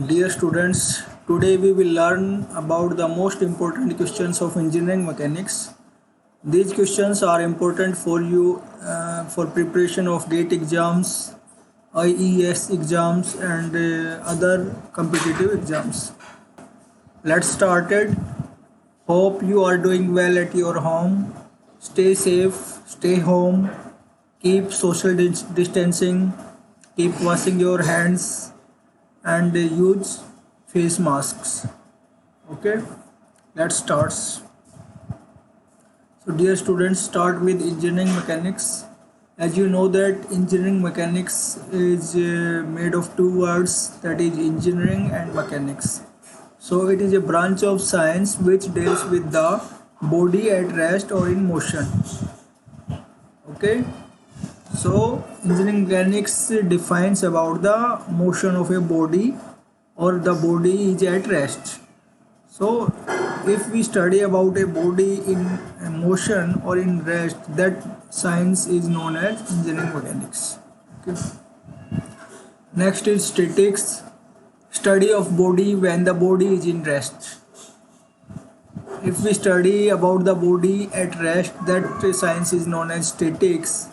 Dear students, today we will learn about the most important questions of engineering mechanics. These questions are important for you for preparation of GATE exams, IES exams, and other competitive exams. Let's start it. Hope you are doing well at your home. Stay safe, stay home, keep social distancing, keep washing your hands, and use face masks. Okay, let's start. So dear students, start with engineering mechanics. As you know that engineering mechanics is made of two words, that is engineering and mechanics. So it is a branch of science which deals with the body at rest or in motion. Okay, so engineering mechanics defines about the motion of a body or the body is at rest. So if we study about a body in motion or in rest, that science is known as engineering mechanics. Okay. Next is statics, study of body when the body is in rest. If we study about the body at rest, that science is known as statics.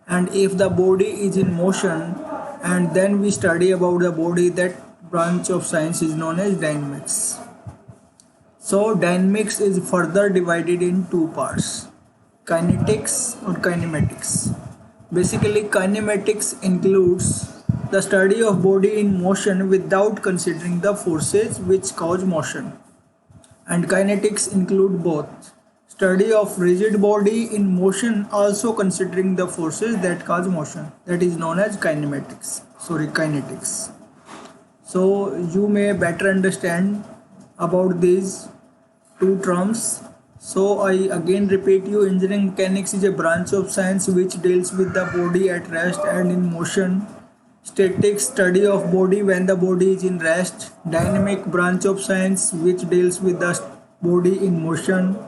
And if the body is in motion and then we study about the body, that branch of science is known as dynamics. So dynamics is further divided in two parts, kinetics or kinematics. Basically kinematics includes the study of body in motion without considering the forces which cause motion, and kinetics include both study of rigid body in motion also considering the forces that cause motion, that is known as kinetics. So you may better understand about these two terms. So I again repeat you, engineering mechanics is a branch of science which deals with the body at rest and in motion. Statics, study of body when the body is in rest. Dynamic, branch of science which deals with the body in motion.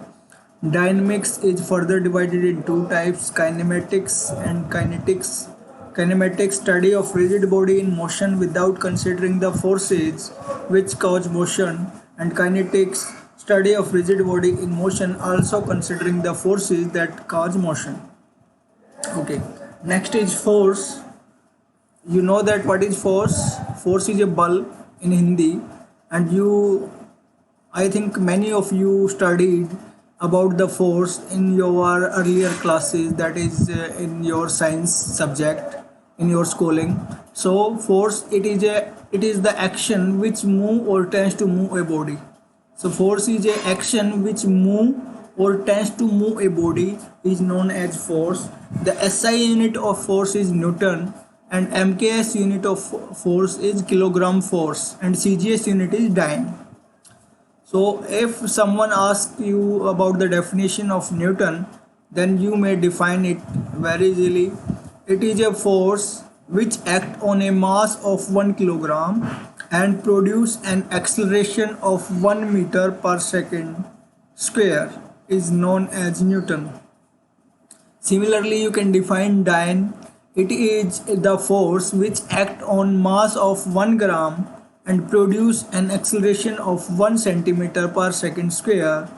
Dynamics is further divided in two types, kinematics and kinetics. Kinematics, study of rigid body in motion without considering the forces which cause motion, and kinetics, study of rigid body in motion also considering the forces that cause motion. Okay, next is force. You know that what is force? Force is a ball in Hindi, and I think many of you studied about the force in your earlier classes, that is in your science subject in your schooling. So force, it is the action which move or tends to move a body. So force is a action which move or tends to move a body is known as force. The SI unit of force is Newton, and MKS unit of force is kilogram force, and CGS unit is dyne. So if someone asks you about the definition of Newton, then you may define it very easily. It is a force which acts on a mass of 1 kilogram and produce an acceleration of 1 meter per second square is known as Newton. Similarly, you can define dyne. It is the force which acts on mass of 1 gram and produce an acceleration of 1 centimeter per second square,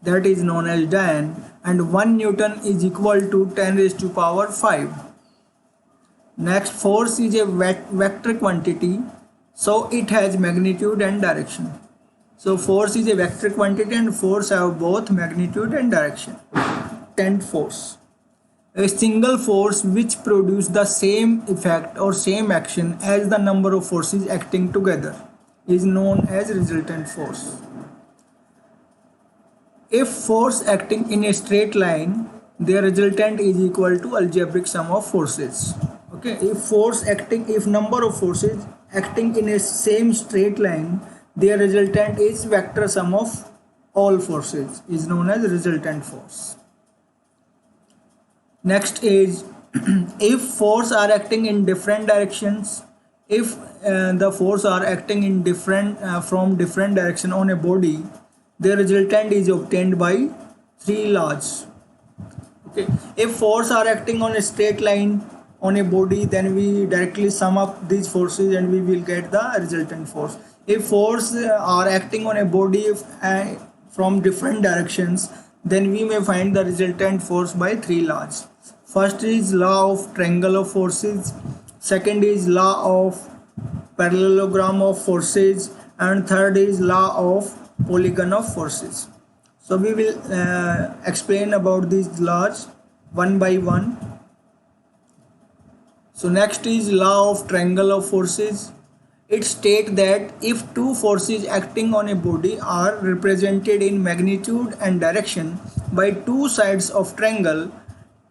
that is known as dyne, and 1 Newton is equal to 10 raised to power 5. Next, force is a vector quantity, so it has magnitude and direction. So force is a vector quantity and force have both magnitude and direction. And force, a single force which produce the same effect or same action as the number of forces acting together is known as resultant force. If force acting in a straight line, their resultant is equal to algebraic sum of forces. Okay, if number of forces acting in a same straight line, their resultant is vector sum of all forces is known as resultant force. Next is if force are acting in different directions, if the force are acting in from different direction on a body, the resultant is obtained by three laws. Okay, if force are acting on a straight line, on a body, then we directly sum up these forces and we will get the resultant force. If force are acting on a body from different directions, then we may find the resultant force by three laws. First is law of triangle of forces, second is law of parallelogram of forces, and third is law of polygon of forces. So we will explain about these laws one by one. So next is law of triangle of forces. It states that if two forces acting on a body are represented in magnitude and direction by two sides of triangle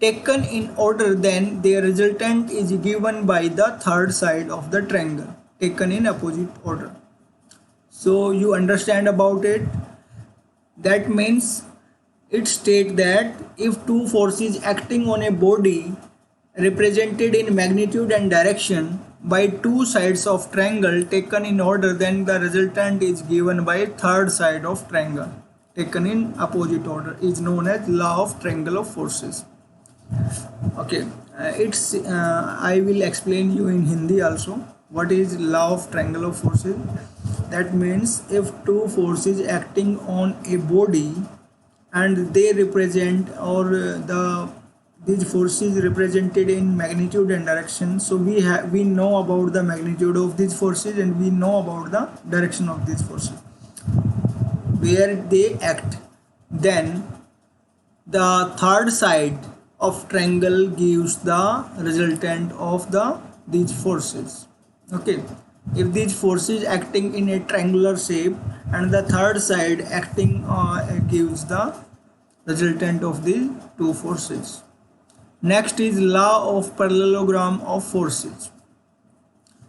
taken in order, then their resultant is given by the third side of the triangle taken in opposite order. So you understand about it. That means it states that if two forces acting on a body represented in magnitude and direction by two sides of triangle taken in order, then the resultant is given by third side of triangle taken in opposite order, is known as law of triangle of forces. Okay, I will explain you in Hindi also what is law of triangle of forces. That means if two forces acting on a body and they represent, or these forces represented in magnitude and direction, so we know about the magnitude of these forces and we know about the direction of these forces where they act, then the third side of triangle gives the resultant of these forces. Okay, if these forces acting in a triangular shape and the third side acting gives the resultant of these two forces. Next is law of parallelogram of forces.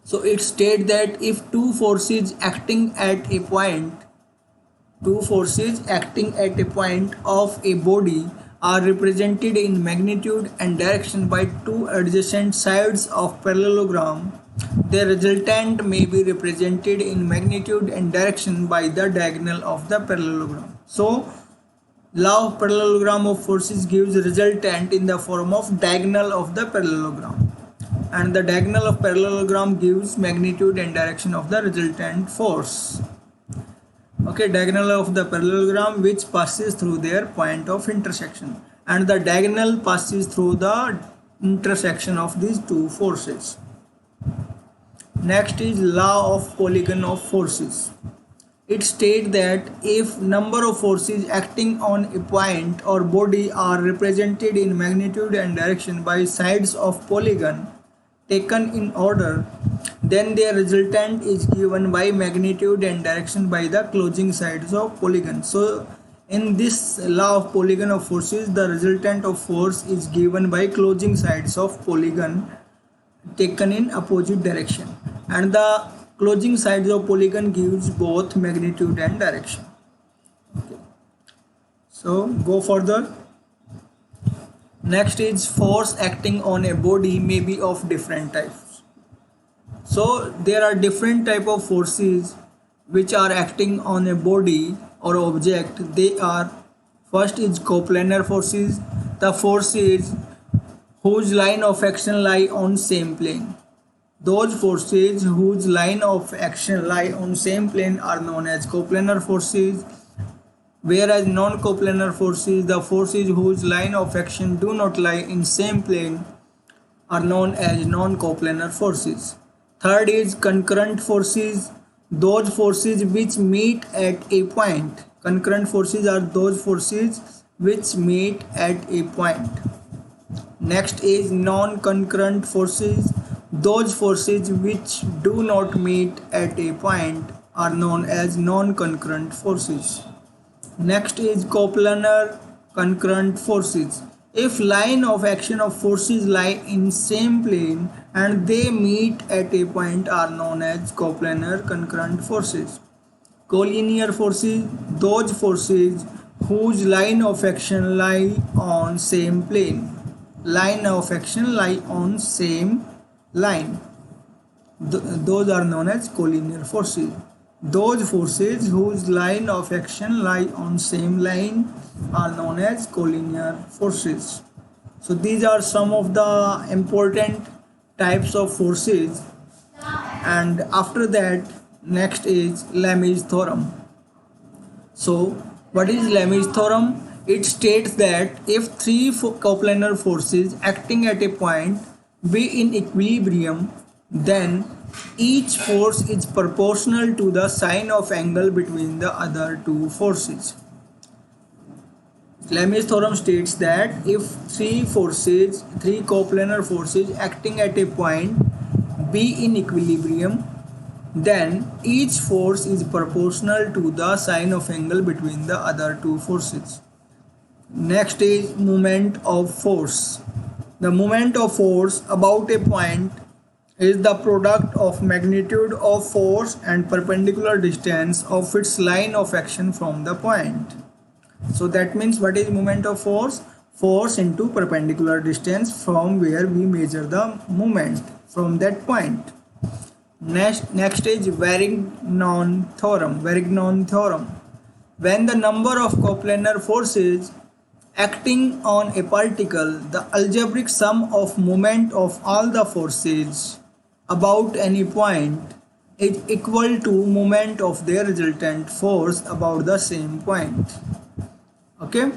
So it states that if two forces acting at a point of a body are represented in magnitude and direction by two adjacent sides of parallelogram, the resultant may be represented in magnitude and direction by the diagonal of the parallelogram. So law of parallelogram of forces gives resultant in the form of diagonal of the parallelogram, and the diagonal of parallelogram gives magnitude and direction of the resultant force. Okay, diagonal of the parallelogram which passes through their point of intersection, and the diagonal passes through the intersection of these two forces. Next is law of polygon of forces. It states that if number of forces acting on a point or body are represented in magnitude and direction by sides of polygon taken in order, then their resultant is given by magnitude and direction by the closing sides of polygon. So in this law of polygon of forces, the resultant of force is given by closing sides of polygon taken in opposite direction, and the closing sides of polygon gives both magnitude and direction. Okay. So go further. Next is force acting on a body may be of different types. So there are different type of forces which are acting on a body or object. They are, first is coplanar forces, the forces whose line of action lie on same plane. Those forces whose line of action lie on same plane are known as coplanar forces, whereas non-coplanar forces, the forces whose line of action do not lie in same plane, are known as non-coplanar forces. Third is concurrent forces, those forces which meet at a point. Concurrent forces are those forces which meet at a point. Next is non-concurrent forces, those forces which do not meet at a point are known as non-concurrent forces. Next is coplanar concurrent forces. If line of action of forces lie in same plane and they meet at a point are known as coplanar concurrent forces. Collinear forces, those forces whose line of action lie on same plane. Line of action lie on same line. Those are known as collinear forces. Those forces whose line of action lie on same line are known as collinear forces. So these are some of the important types of forces, and after that next is Lami's theorem. So what is Lami's theorem? It states that if three coplanar forces acting at a point be in equilibrium, then each force is proportional to the sine of angle between the other two forces. Lami's theorem states that if three coplanar forces acting at a point be in equilibrium, then each force is proportional to the sine of angle between the other two forces. Next is moment of force. The moment of force about a point is the product of magnitude of force and perpendicular distance of its line of action from the point. So that means what is moment of force? Force into perpendicular distance from where we measure the moment from that point. Next is Varignon theorem. When the number of coplanar forces acting on a particle, the algebraic sum of moment of all the forces about any point is equal to moment of their resultant force about the same point. Okay,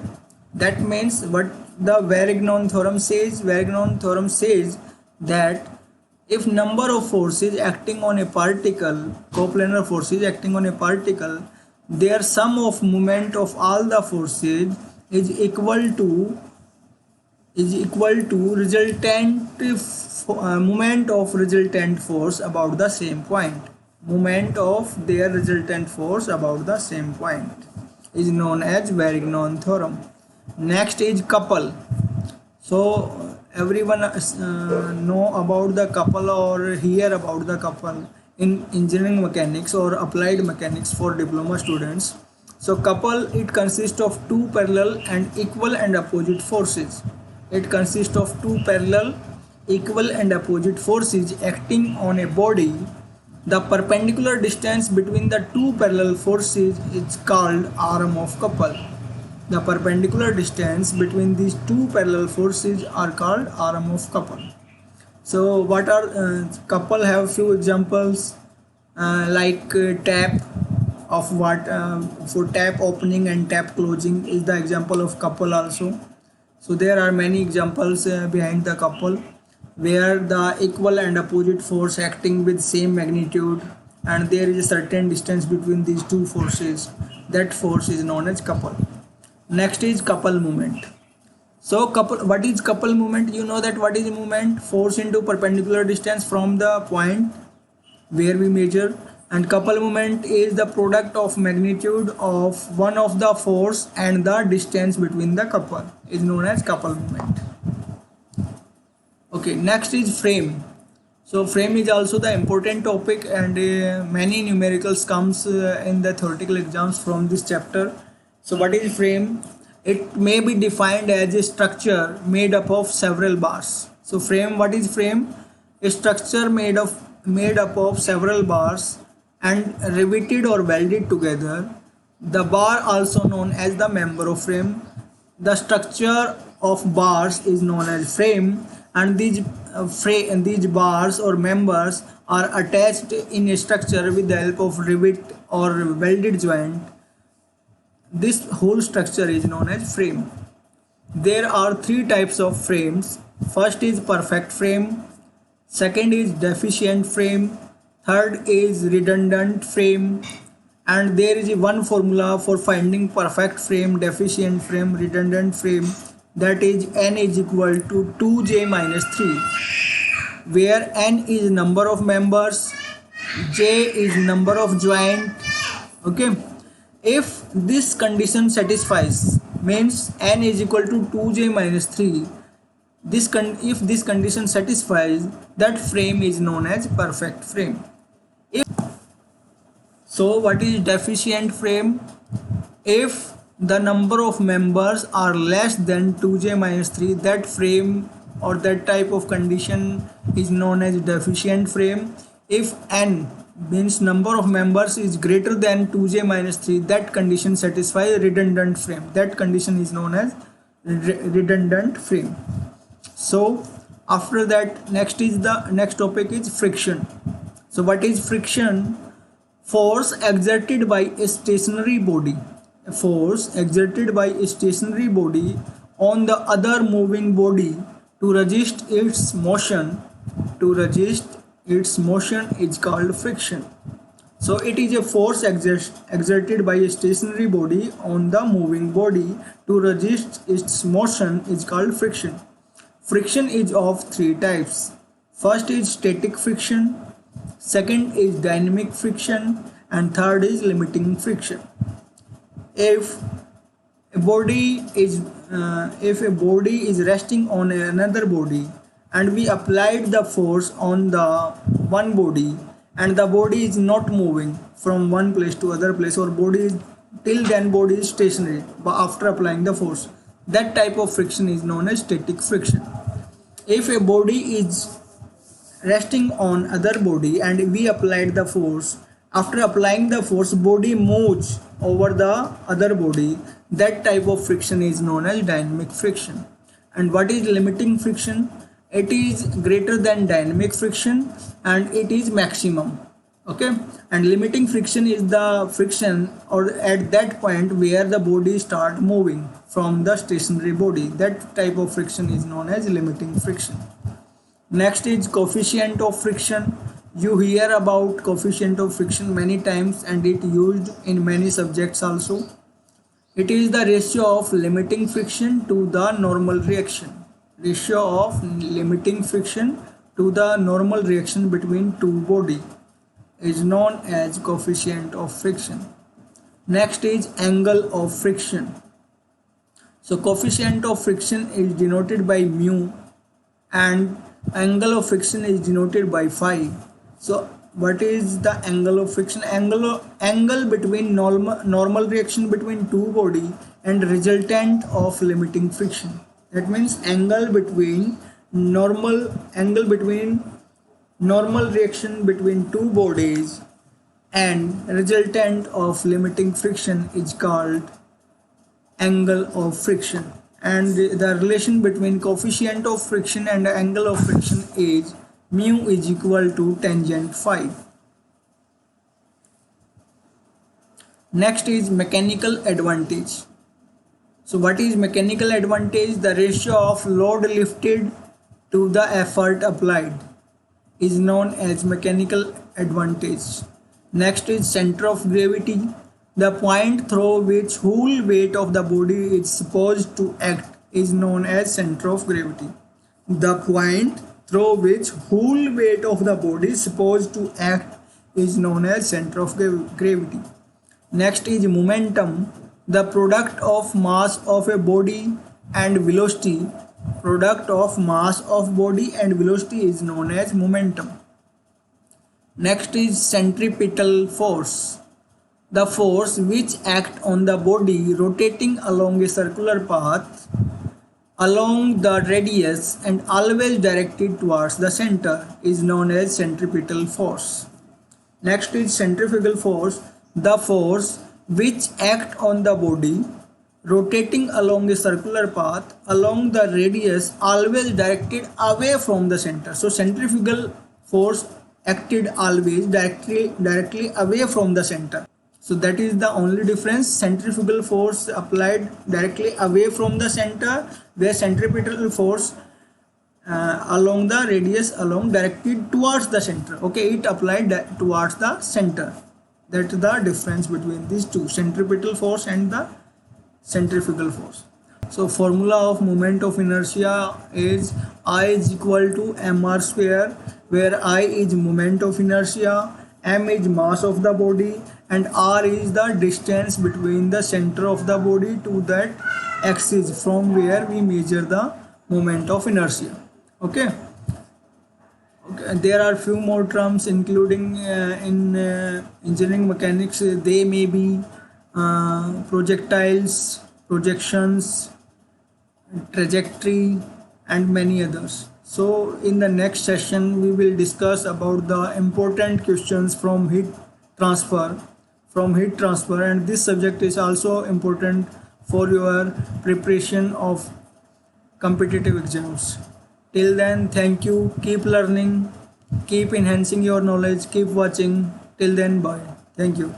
that means what the Varignon theorem says. Varignon theorem says that if number of forces acting on a particle, coplanar forces acting on a particle, their sum of moment of all the forces is equal to resultant moment of resultant force about the same point. Moment of their resultant force about the same point is known as Varignon theorem. Next is couple. So everyone know about the couple or hear about the couple in engineering mechanics or applied mechanics for diploma students. So couple, it consists of two parallel and equal and opposite forces. It consists of two parallel, equal and opposite forces acting on a body. The perpendicular distance between the two parallel forces is called arm of couple. The perpendicular distance between these two parallel forces are called arm of couple. So what are couple? Have few examples like tap of what for tap opening and tap closing is the example of couple also. So there are many examples behind the couple where the equal and opposite force acting with same magnitude and there is a certain distance between these two forces. That force is known as couple. Next is couple moment. So what is couple moment? You know that what is moment? Force into perpendicular distance from the point where we measure, and couple moment is the product of magnitude of one of the force and the distance between the couple is known as couple moment. Okay, next is frame. So frame is also the important topic and many numericals comes in the theoretical exams from this chapter. So what is frame? It may be defined as a structure made up of several bars. So frame, what is frame? A structure made up of several bars and riveted or welded together. The bar also known as the member of frame. The structure of bars is known as frame, and these bars or members are attached in a structure with the help of rivet or welded joint. This whole structure is known as frame. There are three types of frames. First is perfect frame, second is deficient frame, third is redundant frame, and there is one formula for finding perfect frame, deficient frame, redundant frame, that is n is equal to 2j minus 3, where n is number of members, j is number of joint. Okay, if this condition satisfies, means n is equal to 2j minus 3, if this condition satisfies, that frame is known as perfect frame. So what is deficient frame? If the number of members are less than 2j minus 3, that frame or that type of condition is known as deficient frame. If n means number of members is greater than 2j minus 3, that condition satisfies redundant frame. That condition is known as redundant frame. So after that, next topic is friction. So what is friction? Force exerted by a stationary body. A force exerted by a stationary body on the other moving body to resist its motion. To resist its motion is called friction. So it is a force exerted by a stationary body on the moving body to resist its motion is called friction. Friction is of three types. First is static friction, second is dynamic friction, and third is limiting friction. If a body is resting on another body and we applied the force on the one body and the body is not moving from one place to other place, or body is till then body is stationary but after applying the force, that type of friction is known as static friction. If a body is resting on other body and we applied the force, after applying the force body moves over the other body, that type of friction is known as dynamic friction. And what is limiting friction? It is greater than dynamic friction and it is maximum. Okay, and limiting friction is the friction or at that point where the body start moving from the stationary body, that type of friction is known as limiting friction. Next is coefficient of friction. You hear about coefficient of friction many times and it used in many subjects also. It is the ratio of limiting friction to the normal reaction. Ratio of limiting friction to the normal reaction between two bodies is known as coefficient of friction. Next is angle of friction. So coefficient of friction is denoted by mu and angle of friction is denoted by phi. So what is the angle of friction? Angle between normal reaction between two body and resultant of limiting friction. That means angle between normal reaction between two bodies and resultant of limiting friction is called angle of friction. And the relation between coefficient of friction and angle of friction is mu is equal to tangent phi. Next is mechanical advantage. So what is mechanical advantage? The ratio of load lifted to the effort applied is known as mechanical advantage. Next is center of gravity. The point through which whole weight of the body is supposed to act is known as center of gravity. The point through which whole weight of the body is supposed to act is known as center of gravity. Next is momentum. The product of mass of a body and velocity. Product of mass of body and velocity is known as momentum. Next is centripetal force. The force which acts on the body rotating along a circular path along the radius and always directed towards the center is known as centripetal force. Next is centrifugal force. The force which acts on the body rotating along a circular path along the radius always directed away from the center. So centrifugal force acted always directly away from the center. So that is the only difference. Centrifugal force applied directly away from the center, where centripetal force along the radius along directed towards the center. Okay, it applied towards the center. That is the difference between these two, centripetal force and the centrifugal force. So formula of moment of inertia is I is equal to mr square, where I is moment of inertia, m is mass of the body, and r is the distance between the center of the body to that axis from where we measure the moment of inertia. Okay. There are few more terms including in engineering mechanics. They may be projectiles, projections, trajectory, and many others. So in the next session we will discuss about the important questions from heat transfer, and this subject is also important for your preparation of competitive exams. Till then, thank you. Keep learning, keep enhancing your knowledge, keep watching. Till then, bye. Thank you.